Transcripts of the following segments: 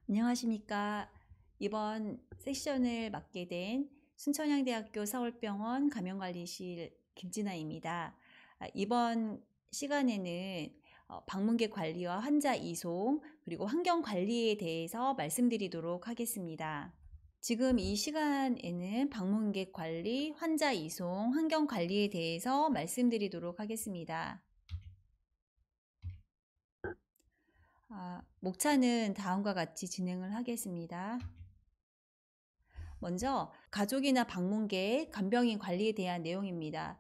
안녕하십니까. 이번 세션을 맡게 된 순천향대학교 서울병원 감염관리실 김진아입니다. 이번 시간에는 방문객 관리와 환자 이송 그리고 환경 관리에 대해서 말씀드리도록 하겠습니다. 지금 이 시간에는 방문객 관리, 환자 이송, 환경 관리에 대해서 말씀드리도록 하겠습니다. 목차는 다음과 같이 진행을 하겠습니다. 먼저 가족이나 방문객, 간병인 관리에 대한 내용입니다.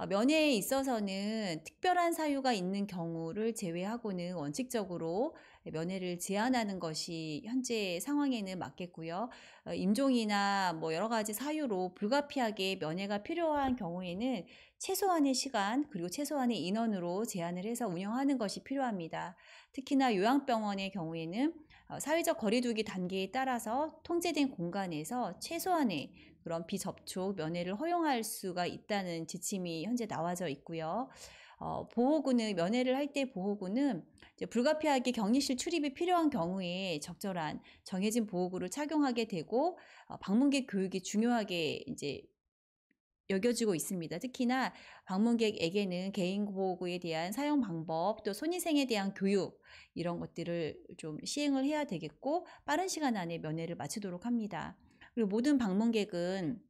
면회에 있어서는 특별한 사유가 있는 경우를 제외하고는 원칙적으로 면회를 제한하는 것이 현재 상황에는 맞겠고요. 임종이나 뭐 여러 가지 사유로 불가피하게 면회가 필요한 경우에는 최소한의 시간 그리고 최소한의 인원으로 제한을 해서 운영하는 것이 필요합니다. 특히나 요양병원의 경우에는 사회적 거리두기 단계에 따라서 통제된 공간에서 최소한의 그런 비접촉 면회를 허용할 수가 있다는 지침이 현재 나와져 있고요. 보호구는 면회를 할 때 보호구는 이제 불가피하게 격리실 출입이 필요한 경우에 적절한 정해진 보호구를 착용하게 되고 방문객 교육이 중요하게 이제 여겨지고 있습니다. 특히나 방문객에게는 개인보호구에 대한 사용 방법, 또 손위생에 대한 교육 이런 것들을 좀 시행을 해야 되겠고 빠른 시간 안에 면회를 마치도록 합니다. 그리고 모든 방문객은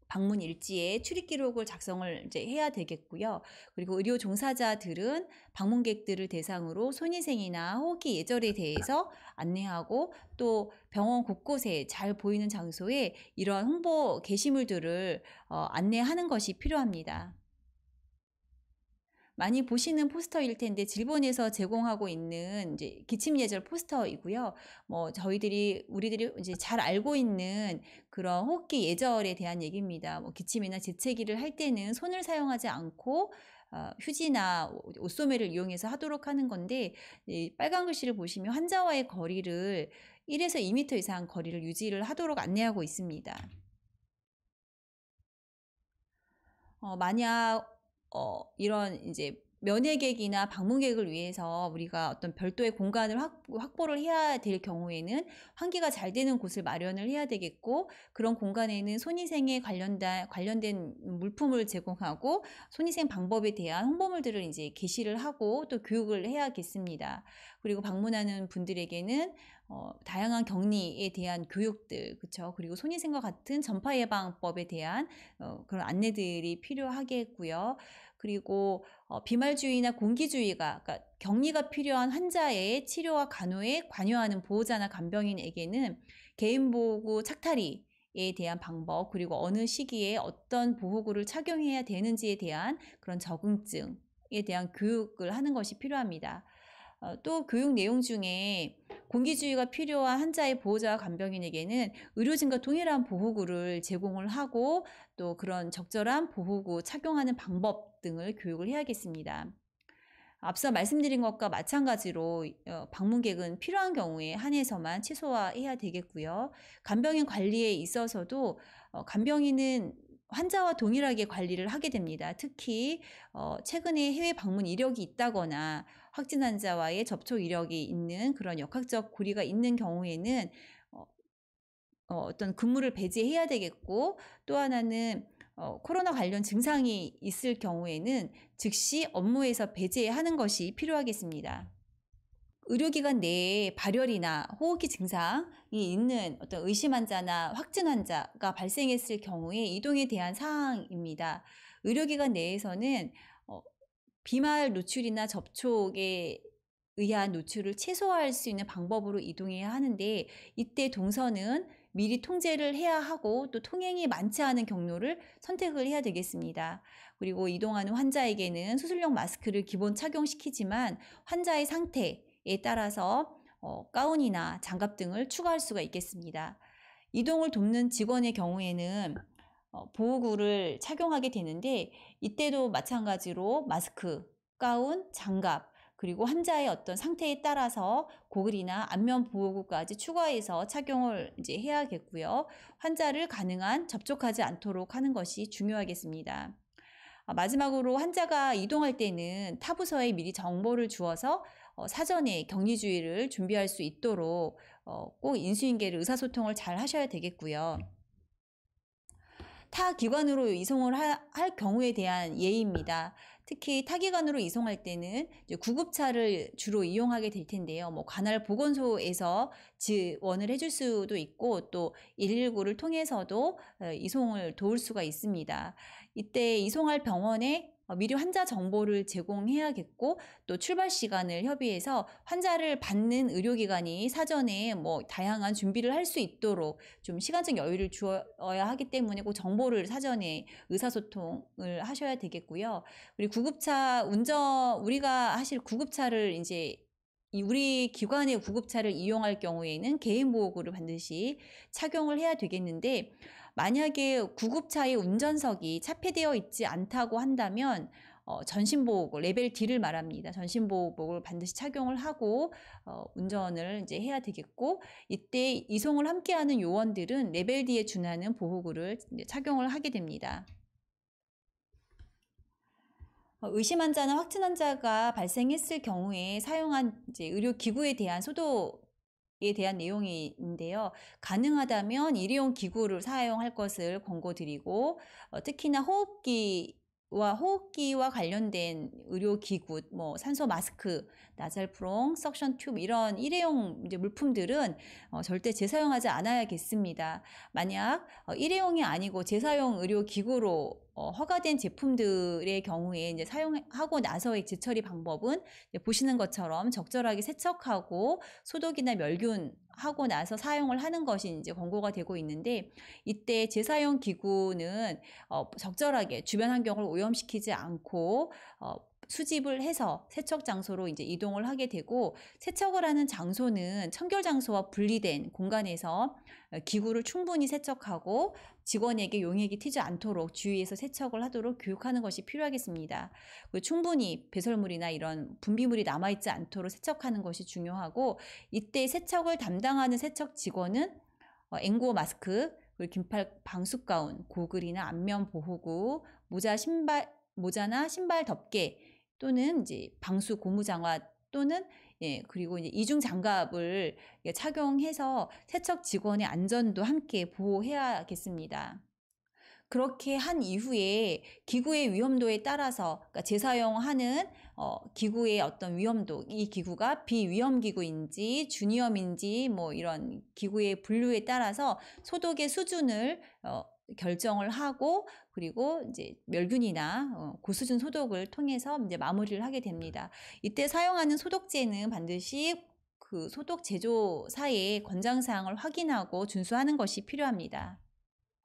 방문 일지에 출입 기록을 작성을 이제 해야 되겠고요. 그리고 의료 종사자들은 방문객들을 대상으로 손위생이나 호흡기 예절에 대해서 안내하고 또 병원 곳곳에 잘 보이는 장소에 이러한 홍보 게시물들을 안내하는 것이 필요합니다. 많이 보시는 포스터일 텐데 질본에서 제공하고 있는 이제 기침 예절 포스터이고요. 뭐 우리들이 이제 잘 알고 있는 그런 호흡기 예절에 대한 얘기입니다. 뭐 기침이나 재채기를 할 때는 손을 사용하지 않고 휴지나 옷소매를 이용해서 하도록 하는 건데 이 빨간 글씨를 보시면 환자와의 거리를 1에서 2m 이상 거리를 유지를 하도록 안내하고 있습니다. 만약 이런 이제 면회객이나 방문객을 위해서 우리가 어떤 별도의 공간을 확보를 해야 될 경우에는 환기가 잘 되는 곳을 마련을 해야 되겠고 그런 공간에는 손위생에 관련된 물품을 제공하고 손위생 방법에 대한 홍보물들을 이제 게시를 하고 또 교육을 해야겠습니다. 그리고 방문하는 분들에게는 다양한 격리에 대한 교육들, 그렇죠? 그리고 손위생과 같은 전파 예방법에 대한 그런 안내들이 필요하겠고요. 그리고 비말주의나 공기주의가 그러니까 격리가 필요한 환자의 치료와 간호에 관여하는 보호자나 간병인에게는 개인보호구 착탈이에 대한 방법 그리고 어느 시기에 어떤 보호구를 착용해야 되는지에 대한 그런 적응증에 대한 교육을 하는 것이 필요합니다. 또 교육 내용 중에 공기주의가 필요한 환자의 보호자와 간병인에게는 의료진과 동일한 보호구를 제공을 하고 또 그런 적절한 보호구 착용하는 방법 등을 교육을 해야겠습니다. 앞서 말씀드린 것과 마찬가지로 방문객은 필요한 경우에 한해서만 최소화해야 되겠고요. 간병인 관리에 있어서도 간병인은 환자와 동일하게 관리를 하게 됩니다. 특히 최근에 해외 방문 이력이 있다거나 확진 환자와의 접촉 이력이 있는 그런 역학적 고리가 있는 경우에는 어떤 근무를 배제해야 되겠고 또 하나는 코로나 관련 증상이 있을 경우에는 즉시 업무에서 배제하는 것이 필요하겠습니다. 의료기관 내에 발열이나 호흡기 증상이 있는 어떤 의심 환자나 확진 환자가 발생했을 경우에 이동에 대한 사항입니다. 의료기관 내에서는 비말 노출이나 접촉에 의한 노출을 최소화할 수 있는 방법으로 이동해야 하는데 이때 동선은 미리 통제를 해야 하고 또 통행이 많지 않은 경로를 선택을 해야 되겠습니다. 그리고 이동하는 환자에게는 수술용 마스크를 기본 착용시키지만 환자의 상태에 따라서 가운이나 장갑 등을 추가할 수가 있겠습니다. 이동을 돕는 직원의 경우에는 보호구를 착용하게 되는데 이때도 마찬가지로 마스크, 가운, 장갑 그리고 환자의 어떤 상태에 따라서 고글이나 안면 보호구까지 추가해서 착용을 이제 해야겠고요. 환자를 가능한 접촉하지 않도록 하는 것이 중요하겠습니다. 마지막으로 환자가 이동할 때는 타 부서에 미리 정보를 주어서 사전에 격리 주의를 준비할 수 있도록 꼭 인수인계를 의사소통을 잘 하셔야 되겠고요. 타 기관으로 이송을 할 경우에 대한 예의입니다. 특히 타 기관으로 이송할 때는 이제 구급차를 주로 이용하게 될 텐데요. 뭐 관할 보건소에서 지원을 해줄 수도 있고 또 119를 통해서도 이송을 도울 수가 있습니다. 이때 이송할 병원에 미리 환자 정보를 제공해야겠고 또 출발 시간을 협의해서 환자를 받는 의료기관이 사전에 뭐 다양한 준비를 할 수 있도록 좀 시간적 여유를 주어야 하기 때문에 꼭 정보를 사전에 의사소통을 하셔야 되겠고요. 우리 구급차 우리가 하실 구급차를 이제 우리 기관의 구급차를 이용할 경우에는 개인보호구를 반드시 착용을 해야 되겠는데, 만약에 구급차의 운전석이 차폐되어 있지 않다고 한다면 전신보호구 레벨 D를 말합니다. 전신보호복을 반드시 착용을 하고 운전을 이제 해야 되겠고, 이때 이송을 함께하는 요원들은 레벨 D에 준하는 보호구를 착용을 하게 됩니다. 의심 환자나 확진 환자가 발생했을 경우에 사용한 이제 의료기구에 대한 소독에 대한 내용인데요. 가능하다면 일회용 기구를 사용할 것을 권고드리고, 특히나 호흡기와 관련된 의료기구, 뭐 산소 마스크, 나살프롱, 석션 튜브 이런 일회용 이제 물품들은 절대 재사용하지 않아야겠습니다. 만약 일회용이 아니고 재사용 의료기구로 허가된 제품들의 경우에 이제 사용하고 나서의 재처리 방법은 보시는 것처럼 적절하게 세척하고 소독이나 멸균하고 나서 사용을 하는 것이 이제 권고가 되고 있는데, 이때 재사용 기구는 적절하게 주변 환경을 오염시키지 않고 수집을 해서 세척 장소로 이제 이동을 하게 되고, 세척을 하는 장소는 청결 장소와 분리된 공간에서 기구를 충분히 세척하고 직원에게 용액이 튀지 않도록 주의해서 세척을 하도록 교육하는 것이 필요하겠습니다. 충분히 배설물이나 이런 분비물이 남아있지 않도록 세척하는 것이 중요하고, 이때 세척을 담당하는 세척 직원은 N95 마스크, 그리고 긴팔 방수 가운, 고글이나 안면 보호구, 모자나 신발 덮개 또는 이제 방수 고무장화 또는 그리고 이제 이중 장갑을 착용해서 세척 직원의 안전도 함께 보호해야겠습니다. 그렇게 한 이후에 기구의 위험도에 따라서, 그러니까 재사용하는 기구의 어떤 위험도, 이 기구가 비위험 기구인지 주니엄인지 뭐 이런 기구의 분류에 따라서 소독의 수준을 결정을 하고, 그리고 이제 멸균이나 고수준 소독을 통해서 이제 마무리를 하게 됩니다. 이때 사용하는 소독제는 반드시 그 소독 제조사의 권장사항을 확인하고 준수하는 것이 필요합니다.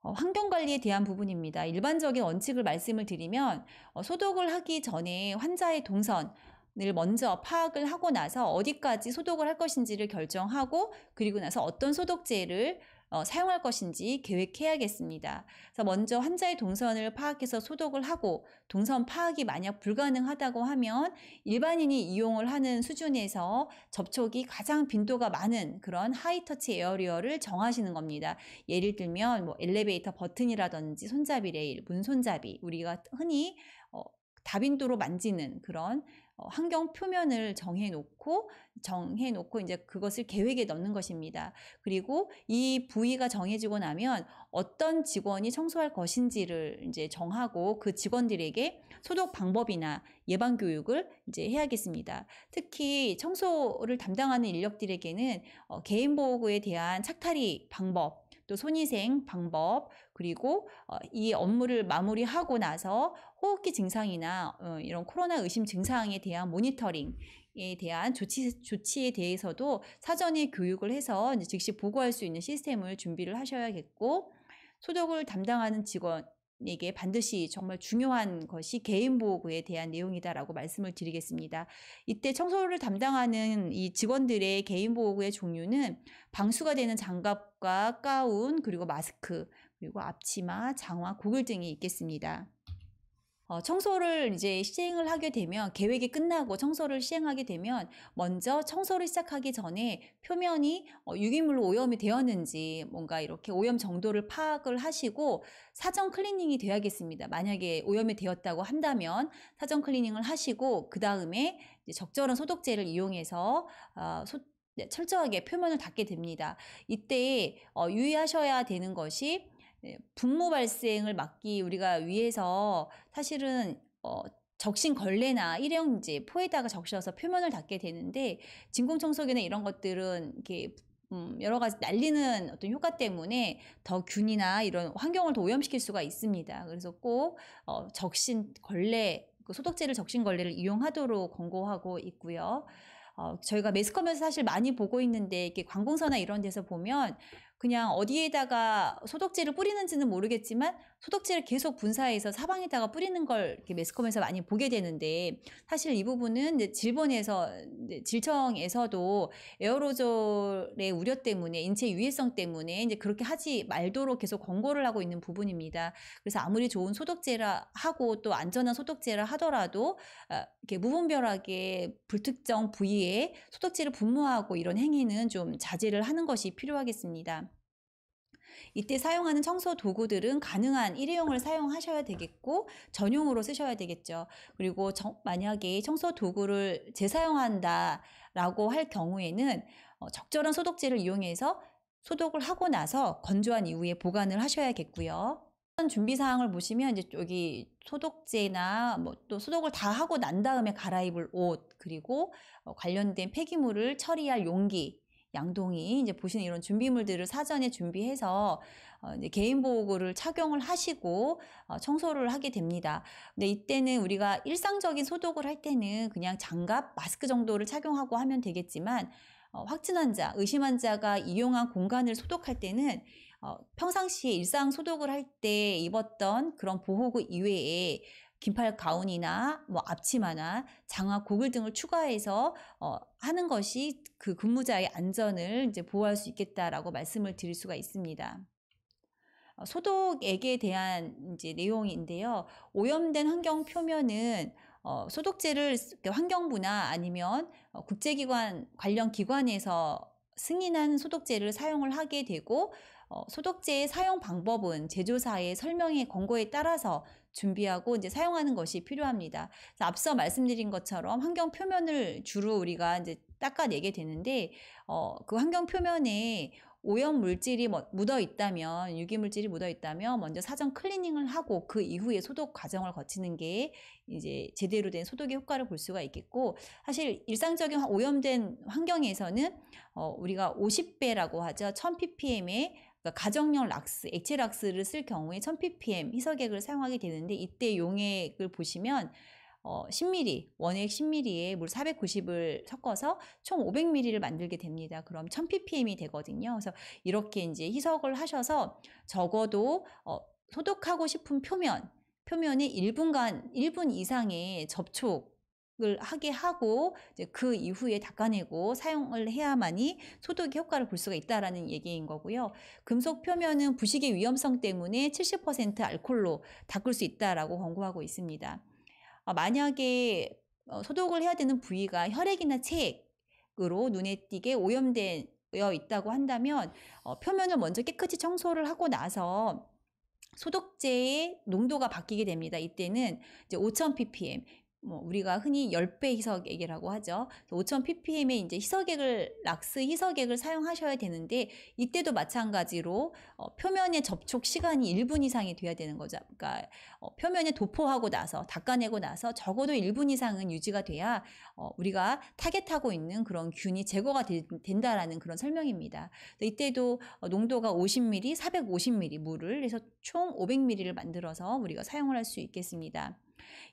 환경관리에 대한 부분입니다. 일반적인 원칙을 말씀을 드리면 소독을 하기 전에 환자의 동선을 먼저 파악을 하고 나서 어디까지 소독을 할 것인지를 결정하고, 그리고 나서 어떤 소독제를 사용할 것인지 계획해야겠습니다. 그래서 먼저 환자의 동선을 파악해서 소독을 하고, 동선 파악이 만약 불가능하다고 하면 일반인이 이용을 하는 수준에서 접촉이 가장 빈도가 많은 그런 하이터치 에어리어를 정하시는 겁니다. 예를 들면 뭐 엘리베이터 버튼이라든지 손잡이 레일, 문손잡이, 우리가 흔히 다빈도로 만지는 그런 환경 표면을 정해놓고 이제 그것을 계획에 넣는 것입니다. 그리고 이 부위가 정해지고 나면 어떤 직원이 청소할 것인지를 이제 정하고 그 직원들에게 소독 방법이나 예방 교육을 이제 해야겠습니다. 특히 청소를 담당하는 인력들에게는 개인 보호구에 대한 착탈이 방법, 또 손위생 방법, 그리고 이 업무를 마무리하고 나서 호흡기 증상이나 이런 코로나 의심 증상에 대한 모니터링에 대한 조치에 대해서도 사전에 교육을 해서 이제 즉시 보고할 수 있는 시스템을 준비를 하셔야겠고, 소독을 담당하는 직원에게 반드시 정말 중요한 것이 개인보호구에 대한 내용이다라고 말씀을 드리겠습니다. 이때 청소를 담당하는 이 직원들의 개인보호구의 종류는 방수가 되는 장갑과 가운, 그리고 마스크, 그리고 앞치마, 장화, 고글 등이 있겠습니다. 청소를 이제 시행을 하게 되면, 계획이 끝나고 청소를 시행하게 되면 먼저 청소를 시작하기 전에 표면이 유기물로 오염이 되었는지 뭔가 이렇게 오염 정도를 파악을 하시고 사전 클리닝이 되어야겠습니다. 만약에 오염이 되었다고 한다면 사전 클리닝을 하시고 그 다음에 적절한 소독제를 이용해서 네, 철저하게 표면을 닦게 됩니다. 이때 유의하셔야 되는 것이 분무 발생을 막기 우리가 위해서 사실은 적신 걸레나 일회용지 포에다가 적셔서 표면을 닦게 되는데 진공청소기나 이런 것들은 이렇게 여러 가지 날리는 어떤 효과 때문에 더 균이나 이런 환경을 더 오염시킬 수가 있습니다. 그래서 꼭 적신 걸레, 소독제를 적신 걸레를 이용하도록 권고하고 있고요. 저희가 매스컴에서 사실 많이 보고 있는데 이렇게 관공서나 이런 데서 보면 그냥 어디에다가 소독제를 뿌리는지는 모르겠지만 소독제를 계속 분사해서 사방에다가 뿌리는 걸 이렇게 매스컴에서 많이 보게 되는데 사실 이 부분은 이제 질청에서도 에어로졸의 우려 때문에 인체 유해성 때문에 이제 그렇게 하지 말도록 계속 권고를 하고 있는 부분입니다. 그래서 아무리 좋은 소독제라 하고 또 안전한 소독제라 하더라도 이렇게 무분별하게 불특정 부위에 소독제를 분무하고 이런 행위는 좀 자제를 하는 것이 필요하겠습니다. 이때 사용하는 청소 도구들은 가능한 일회용을 사용하셔야 되겠고 전용으로 쓰셔야 되겠죠. 그리고 만약에 청소 도구를 재사용한다라고 할 경우에는 적절한 소독제를 이용해서 소독을 하고 나서 건조한 이후에 보관을 하셔야겠고요. 준비 사항을 보시면 이제 여기 소독제나 뭐 또 소독을 다 하고 난 다음에 갈아입을 옷, 그리고 관련된 폐기물을 처리할 용기, 양동이 이제 보시는 이런 준비물들을 사전에 준비해서 이제 개인 보호구를 착용을 하시고 청소를 하게 됩니다. 근데 이때는 우리가 일상적인 소독을 할 때는 그냥 장갑, 마스크 정도를 착용하고 하면 되겠지만 확진 환자, 의심 환자가 이용한 공간을 소독할 때는 평상시에 일상 소독을 할 때 입었던 그런 보호구 이외에 긴팔 가운이나 뭐 앞치마나 장화 고글 등을 추가해서 하는 것이 그 근무자의 안전을 이제 보호할 수 있겠다라고 말씀을 드릴 수가 있습니다. 소독액에 대한 이제 내용인데요. 오염된 환경 표면은 소독제를 환경부나 아니면 국제기관 관련 기관에서 승인한 소독제를 사용을 하게 되고 소독제의 사용 방법은 제조사의 설명의 권고에 따라서 준비하고 이제 사용하는 것이 필요합니다. 앞서 말씀드린 것처럼 환경 표면을 주로 우리가 이제 닦아내게 되는데 그 환경 표면에 오염 물질이 묻어 있다면, 유기 물질이 묻어 있다면 먼저 사전 클리닝을 하고 그 이후에 소독 과정을 거치는 게 이제 제대로 된 소독의 효과를 볼 수가 있겠고, 사실 일상적인 오염된 환경에서는 우리가 50배라고 하죠. 1000ppm의 그러니까 가정용 락스, 액체 락스를 쓸 경우에 1000ppm 희석액을 사용하게 되는데 이때 용액을 보시면 10ml, 원액 10ml에 물 490을 섞어서 총 500ml를 만들게 됩니다. 그럼 1000ppm이 되거든요. 그래서 이렇게 이제 희석을 하셔서 적어도 소독하고 싶은 표면에 1분 이상의 접촉을 하게 하고 이제 그 이후에 닦아내고 사용을 해야만이 소독의 효과를 볼 수가 있다라는 얘기인 거고요. 금속 표면은 부식의 위험성 때문에 70% 알코올로 닦을 수 있다라고 권고하고 있습니다. 만약에 소독을 해야 되는 부위가 혈액이나 체액으로 눈에 띄게 오염되어 있다고 한다면 표면을 먼저 깨끗이 청소를 하고 나서 소독제의 농도가 바뀌게 됩니다. 이때는 이제 5000ppm, 우리가 흔히 10배 희석액이라고 하죠. 5000ppm의 이제 락스 희석액을 사용하셔야 되는데 이때도 마찬가지로 표면의 접촉 시간이 1분 이상이 돼야 되는 거죠. 그러니까 표면에 도포하고 나서 닦아내고 나서 적어도 1분 이상은 유지가 돼야 우리가 타겟하고 있는 그런 균이 제거가 된다라는 그런 설명입니다. 이때도 농도가 50ml, 450ml 물을 해서 총 500ml를 만들어서 우리가 사용을 할 수 있겠습니다.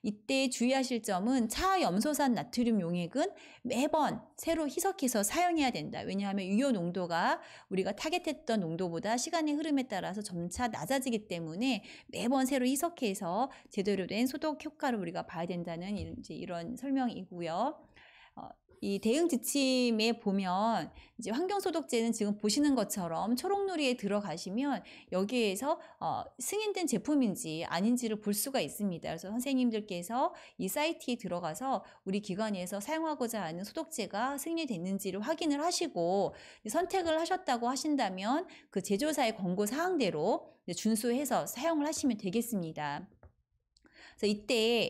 이때 주의하실 점은 차염소산 나트륨 용액은 매번 새로 희석해서 사용해야 된다. 왜냐하면 유효 농도가 우리가 타겟했던 농도보다 시간의 흐름에 따라서 점차 낮아지기 때문에 매번 새로 희석해서 제대로 된 소독 효과를 우리가 봐야 된다는 이제 이런 설명이고요. 이 대응 지침에 보면 이제 환경소독제는 지금 보시는 것처럼 초록누리에 들어가시면 여기에서 승인된 제품인지 아닌지를 볼 수가 있습니다. 그래서 선생님들께서 이 사이트에 들어가서 우리 기관에서 사용하고자 하는 소독제가 승인이 됐는지를 확인을 하시고 선택을 하셨다고 하신다면 그 제조사의 권고 사항대로 준수해서 사용을 하시면 되겠습니다. 그래서 이때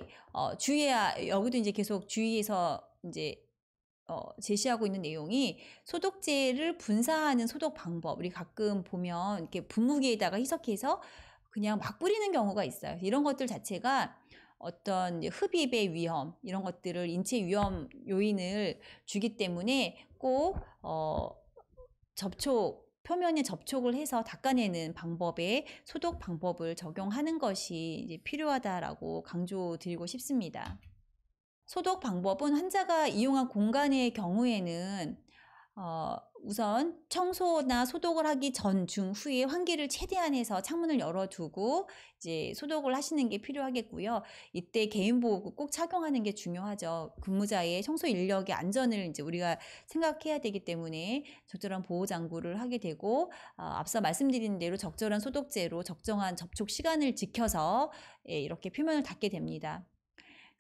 여기도 이제 계속 주의해서 이제 제시하고 있는 내용이 소독제를 분사하는 소독 방법. 우리 가끔 보면 이렇게 분무기에다가 희석해서 그냥 막 뿌리는 경우가 있어요. 이런 것들 자체가 어떤 흡입의 위험, 이런 것들을 인체 위험 요인을 주기 때문에 꼭 표면에 접촉을 해서 닦아내는 방법의 소독 방법을 적용하는 것이 이제 필요하다라고 강조드리고 싶습니다. 소독 방법은 환자가 이용한 공간의 경우에는 우선 청소나 소독을 하기 전, 중, 후에 환기를 최대한 해서 창문을 열어두고 이제 소독을 하시는 게 필요하겠고요. 이때 개인보호구 꼭 착용하는 게 중요하죠. 근무자의 청소 인력의 안전을 이제 우리가 생각해야 되기 때문에 적절한 보호 장구를 하게 되고, 앞서 말씀드린 대로 적절한 소독제로 적정한 접촉 시간을 지켜서 이렇게 표면을 닦게 됩니다.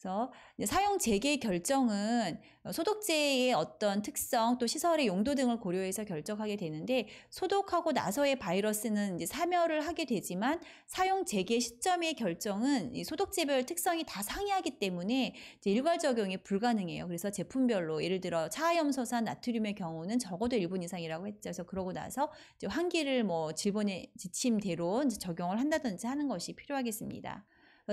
그래서 사용 재개 결정은 소독제의 어떤 특성 또 시설의 용도 등을 고려해서 결정하게 되는데, 소독하고 나서의 바이러스는 이제 사멸을 하게 되지만 사용 재개 시점의 결정은 이 소독제별 특성이 다 상이하기 때문에 이제 일괄 적용이 불가능해요. 그래서 제품별로 예를 들어 차염소산 나트륨의 경우는 적어도 1분 이상이라고 했죠. 그래서 그러고 나서 이제 환기를 뭐 질본의 지침대로 이제 적용을 한다든지 하는 것이 필요하겠습니다.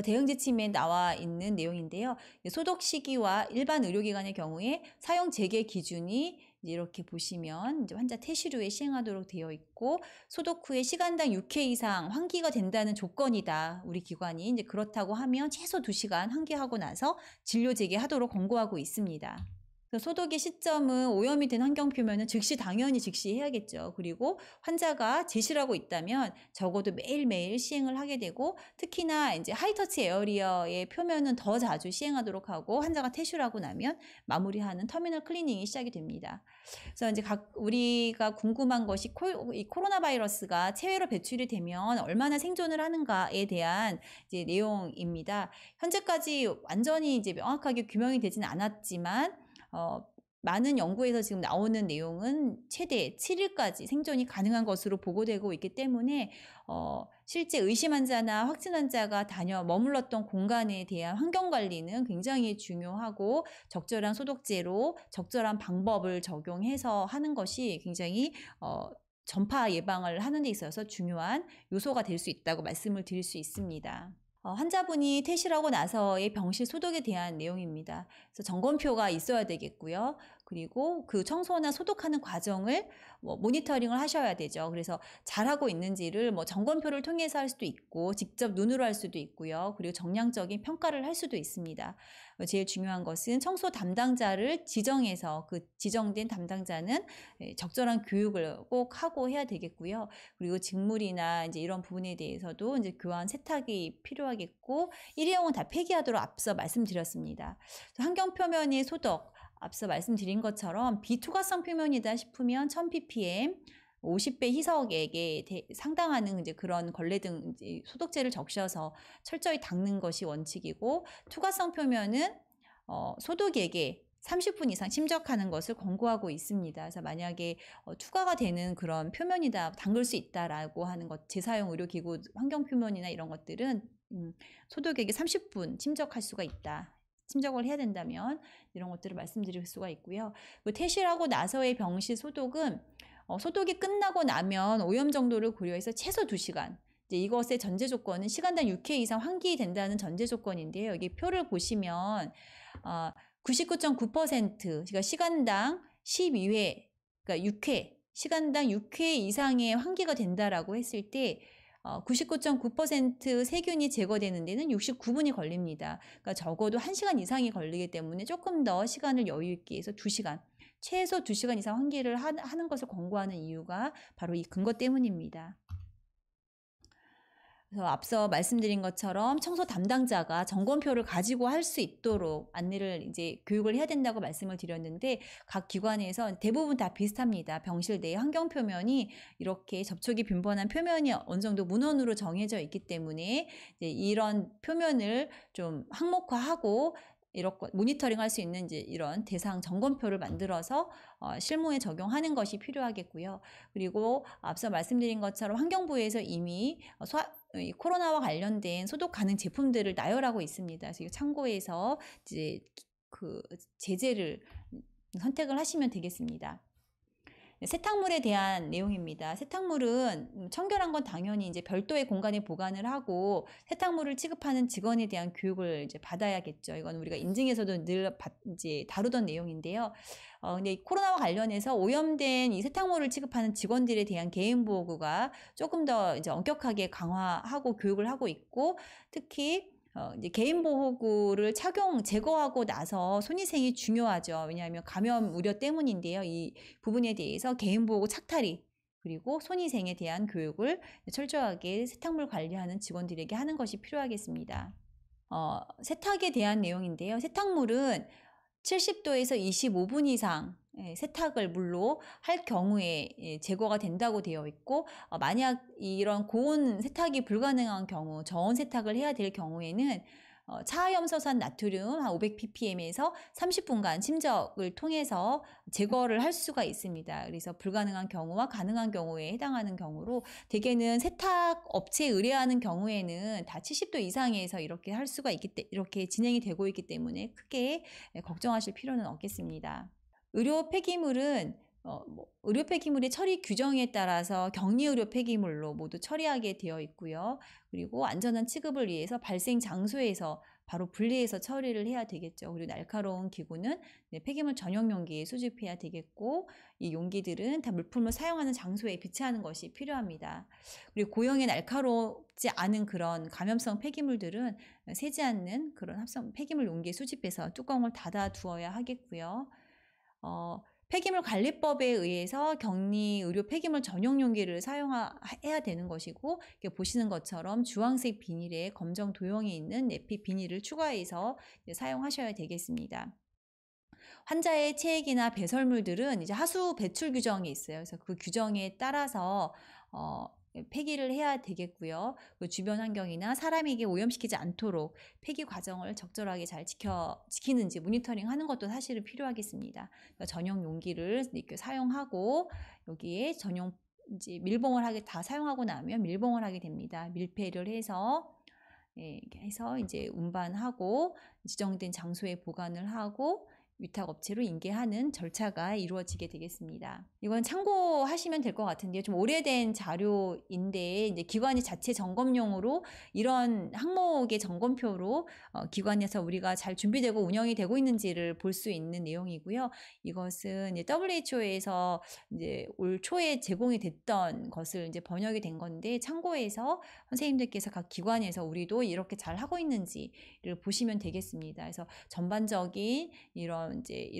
대응 지침에 나와 있는 내용인데요. 소독 시기와 일반 의료기관의 경우에 사용 재개 기준이 이렇게 보시면 이제 환자 퇴실 후에 시행하도록 되어 있고, 소독 후에 시간당 6회 이상 환기가 된다는 조건이다. 우리 기관이 이제 그렇다고 하면 최소 2시간 환기하고 나서 진료 재개하도록 권고하고 있습니다. 소독의 시점은 오염이 된 환경 표면은 당연히 즉시 해야겠죠. 그리고 환자가 제시를 하고 있다면 적어도 매일매일 시행을 하게 되고, 특히나 이제 하이터치 에어리어의 표면은 더 자주 시행하도록 하고, 환자가 퇴실하고 나면 마무리하는 터미널 클리닝이 시작이 됩니다. 그래서 이제 우리가 궁금한 것이 이 코로나 바이러스가 체외로 배출이 되면 얼마나 생존을 하는가에 대한 이제 내용입니다. 현재까지 완전히 이제 명확하게 규명이 되지는 않았지만, 많은 연구에서 지금 나오는 내용은 최대 7일까지 생존이 가능한 것으로 보고되고 있기 때문에 실제 의심 환자나 확진 환자가 머물렀던 공간에 대한 환경 관리는 굉장히 중요하고, 적절한 소독제로 적절한 방법을 적용해서 하는 것이 굉장히 전파 예방을 하는 데 있어서 중요한 요소가 될 수 있다고 말씀을 드릴 수 있습니다. 환자분이 퇴실하고 나서의 병실 소독에 대한 내용입니다. 그래서 점검표가 있어야 되겠고요. 그리고 그 청소나 소독하는 과정을 모니터링을 하셔야 되죠. 그래서 잘하고 있는지를 점검표를 통해서 할 수도 있고, 직접 눈으로 할 수도 있고요. 그리고 정량적인 평가를 할 수도 있습니다. 제일 중요한 것은 청소 담당자를 지정해서 그 지정된 담당자는 적절한 교육을 꼭 하고 해야 되겠고요. 그리고 직물이나 이제 이런 부분에 대해서도 이제 교환 세탁이 필요하겠고, 일회용은 다 폐기하도록 앞서 말씀드렸습니다. 환경 표면의 소독, 앞서 말씀드린 것처럼 비투과성 표면이다 싶으면 1000ppm 50배 희석액에 상당하는 이제 그런 걸레 등 이제 소독제를 적셔서 철저히 닦는 것이 원칙이고, 투과성 표면은 소독액에 30분 이상 침적하는 것을 권고하고 있습니다. 그래서 만약에 투과가 되는 그런 표면이다, 담글 수 있다라고 하는 것, 재사용 의료기구 환경 표면이나 이런 것들은 소독액에 30분 침적할 수가 있다. 침적을 해야 된다면 이런 것들을 말씀드릴 수가 있고요. 퇴실하고 나서의 병실 소독은 소독이 끝나고 나면 오염 정도를 고려해서 최소 2시간. 이제 이것의 전제 조건은 시간당 6회 이상 환기된다는 전제 조건인데요. 여기 표를 보시면 99.9%, 그러니까 시간당 12회, 그러니까 6회, 시간당 6회 이상의 환기가 된다라고 했을 때 99.9% 세균이 제거되는 데는 69분이 걸립니다. 그러니까 적어도 1시간 이상이 걸리기 때문에 조금 더 시간을 여유 있게 해서 2시간, 최소 2시간 이상 환기를 하는 것을 권고하는 이유가 바로 이 근거 때문입니다. 그래서 앞서 말씀드린 것처럼 청소 담당자가 점검표를 가지고 할 수 있도록 안내를 이제 교육을 해야 된다고 말씀을 드렸는데, 각 기관에서 대부분 다 비슷합니다. 병실 내 환경 표면이 이렇게 접촉이 빈번한 표면이 어느 정도 문헌으로 정해져 있기 때문에 이제 이런 표면을 좀 항목화하고 이렇게 모니터링 할 수 있는 이제 이런 대상 점검표를 만들어서 실무에 적용하는 것이 필요하겠고요. 그리고 앞서 말씀드린 것처럼 환경부에서 이미 이 코로나와 관련된 소독 가능 제품들을 나열하고 있습니다. 그래서 참고해서 이제 그 제재를 선택을 하시면 되겠습니다. 세탁물에 대한 내용입니다. 세탁물은 청결한 건 당연히 이제 별도의 공간에 보관을 하고 세탁물을 취급하는 직원에 대한 교육을 이제 받아야겠죠. 이건 우리가 인증에서도 늘 이제 다루던 내용인데요. 근데 코로나와 관련해서 오염된 이 세탁물을 취급하는 직원들에 대한 개인 보호구가 조금 더 이제 엄격하게 강화하고 교육을 하고 있고, 특히 이제 개인 보호구를 제거하고 나서 손위생이 중요하죠. 왜냐하면 감염 우려 때문인데요. 이 부분에 대해서 개인 보호구 착탈이 그리고 손위생에 대한 교육을 철저하게 세탁물 관리하는 직원들에게 하는 것이 필요하겠습니다. 세탁에 대한 내용인데요. 세탁물은 70도에서 25분 이상 세탁을 물로 할 경우에 제거가 된다고 되어 있고, 만약 이런 고온 세탁이 불가능한 경우, 저온 세탁을 해야 될 경우에는 차염소산 나트륨 한 500ppm에서 30분간 침적을 통해서 제거를 할 수가 있습니다. 그래서 불가능한 경우와 가능한 경우에 해당하는 경우로, 대개는 세탁 업체에 의뢰하는 경우에는 다 70도 이상에서 이렇게 할 수가 이렇게 진행이 되고 있기 때문에 크게 걱정하실 필요는 없겠습니다. 의료 폐기물은 의료 폐기물의 처리 규정에 따라서 격리의료 폐기물로 모두 처리하게 되어 있고요. 그리고 안전한 취급을 위해서 발생 장소에서 바로 분리해서 처리를 해야 되겠죠. 그리고 날카로운 기구는 폐기물 전용 용기에 수집해야 되겠고, 이 용기들은 다 물품을 사용하는 장소에 비치하는 것이 필요합니다. 그리고 고형의 날카롭지 않은 그런 감염성 폐기물들은 새지 않는 그런 합성 폐기물 용기에 수집해서 뚜껑을 닫아 두어야 하겠고요. 폐기물 관리법에 의해서 격리 의료 폐기물 전용 용기를 사용해야 되는 것이고, 보시는 것처럼 주황색 비닐에 검정 도형이 있는 내피 비닐을 추가해서 사용하셔야 되겠습니다. 환자의 체액이나 배설물들은 이제 하수 배출 규정이 있어요. 그래서 그 규정에 따라서 폐기를 해야 되겠고요. 그 주변 환경이나 사람에게 오염시키지 않도록 폐기 과정을 적절하게 잘 지키는지 모니터링 하는 것도 사실은 필요하겠습니다. 그러니까 전용 용기를 이렇게 사용하고, 여기에 전용 이제 밀봉을 하게 다 사용하고 나면 밀봉을 하게 됩니다. 밀폐를 해서 이렇게 해서 이제 운반하고 지정된 장소에 보관을 하고 위탁업체로 인계하는 절차가 이루어지게 되겠습니다. 이건 참고하시면 될 것 같은데요. 좀 오래된 자료인데 이제 기관이 자체 점검용으로 이런 항목의 점검표로 기관에서 우리가 잘 준비되고 운영이 되고 있는지를 볼 수 있는 내용이고요. 이것은 이제 WHO에서 이제 올 초에 제공이 됐던 것을 이제 번역이 된 건데, 참고해서 선생님들께서 각 기관에서 우리도 이렇게 잘 하고 있는지를 보시면 되겠습니다. 그래서 전반적인 이런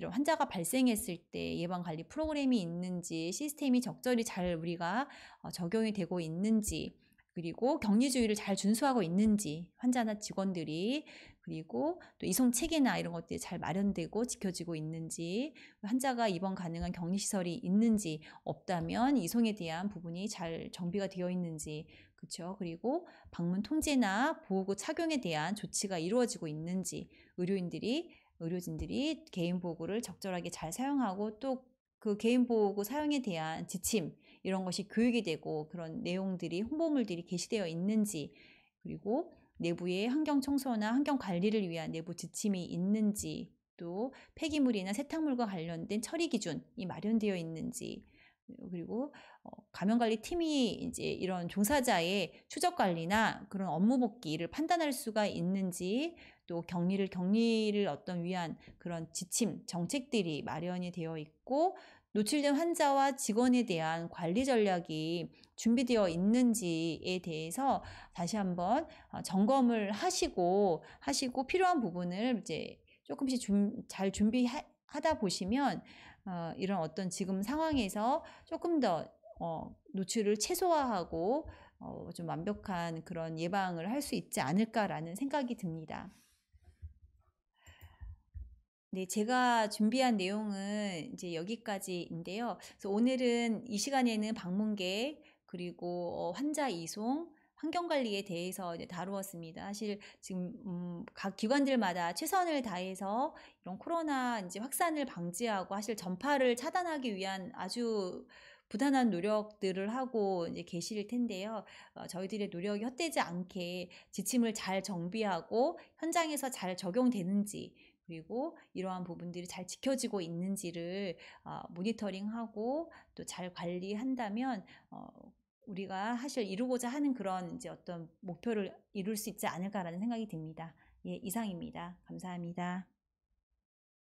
환자가 발생했을 때 예방 관리 프로그램이 있는지, 시스템이 적절히 잘 우리가 적용이 되고 있는지, 그리고 격리주의를 잘 준수하고 있는지 환자나 직원들이, 그리고 또 이송 체계나 이런 것들이 잘 마련되고 지켜지고 있는지, 환자가 입원 가능한 격리시설이 있는지, 없다면 이송에 대한 부분이 잘 정비가 되어 있는지, 그렇죠. 그리고 방문 통제나 보호구 착용에 대한 조치가 이루어지고 있는지, 의료진들이 개인 보호구를 적절하게 잘 사용하고, 또 그 개인 보호구 사용에 대한 지침 이런 것이 교육이 되고 그런 내용들이 홍보물들이 게시되어 있는지, 그리고 내부의 환경 청소나 환경 관리를 위한 내부 지침이 있는지, 또 폐기물이나 세탁물과 관련된 처리 기준이 마련되어 있는지, 그리고 감염관리 팀이 이제 이런 종사자의 추적 관리나 그런 업무 복귀를 판단할 수가 있는지, 또 격리를 어떤 위한 그런 지침, 정책들이 마련이 되어 있고, 노출된 환자와 직원에 대한 관리 전략이 준비되어 있는지에 대해서 다시 한번 점검을 하시고 필요한 부분을 이제 조금씩 잘 준비하다 보시면 이런 어떤 지금 상황에서 조금 더 노출을 최소화하고 좀 완벽한 그런 예방을 할 수 있지 않을까라는 생각이 듭니다. 네, 제가 준비한 내용은 이제 여기까지인데요. 그래서 오늘은 이 시간에는 방문객, 그리고 환자 이송, 환경관리에 대해서 이제 다루었습니다. 사실 지금 각 기관들마다 최선을 다해서 이런 코로나 이제 확산을 방지하고 사실 전파를 차단하기 위한 아주 부단한 노력들을 하고 이제 계실 텐데요. 저희들의 노력이 헛되지 않게 지침을 잘 정비하고 현장에서 잘 적용되는지, 그리고 이러한 부분들이 잘 지켜지고 있는지를 모니터링하고 또 잘 관리한다면 우리가 사실 이루고자 하는 그런 이제 어떤 목표를 이룰 수 있지 않을까라는 생각이 듭니다. 예, 이상입니다. 감사합니다.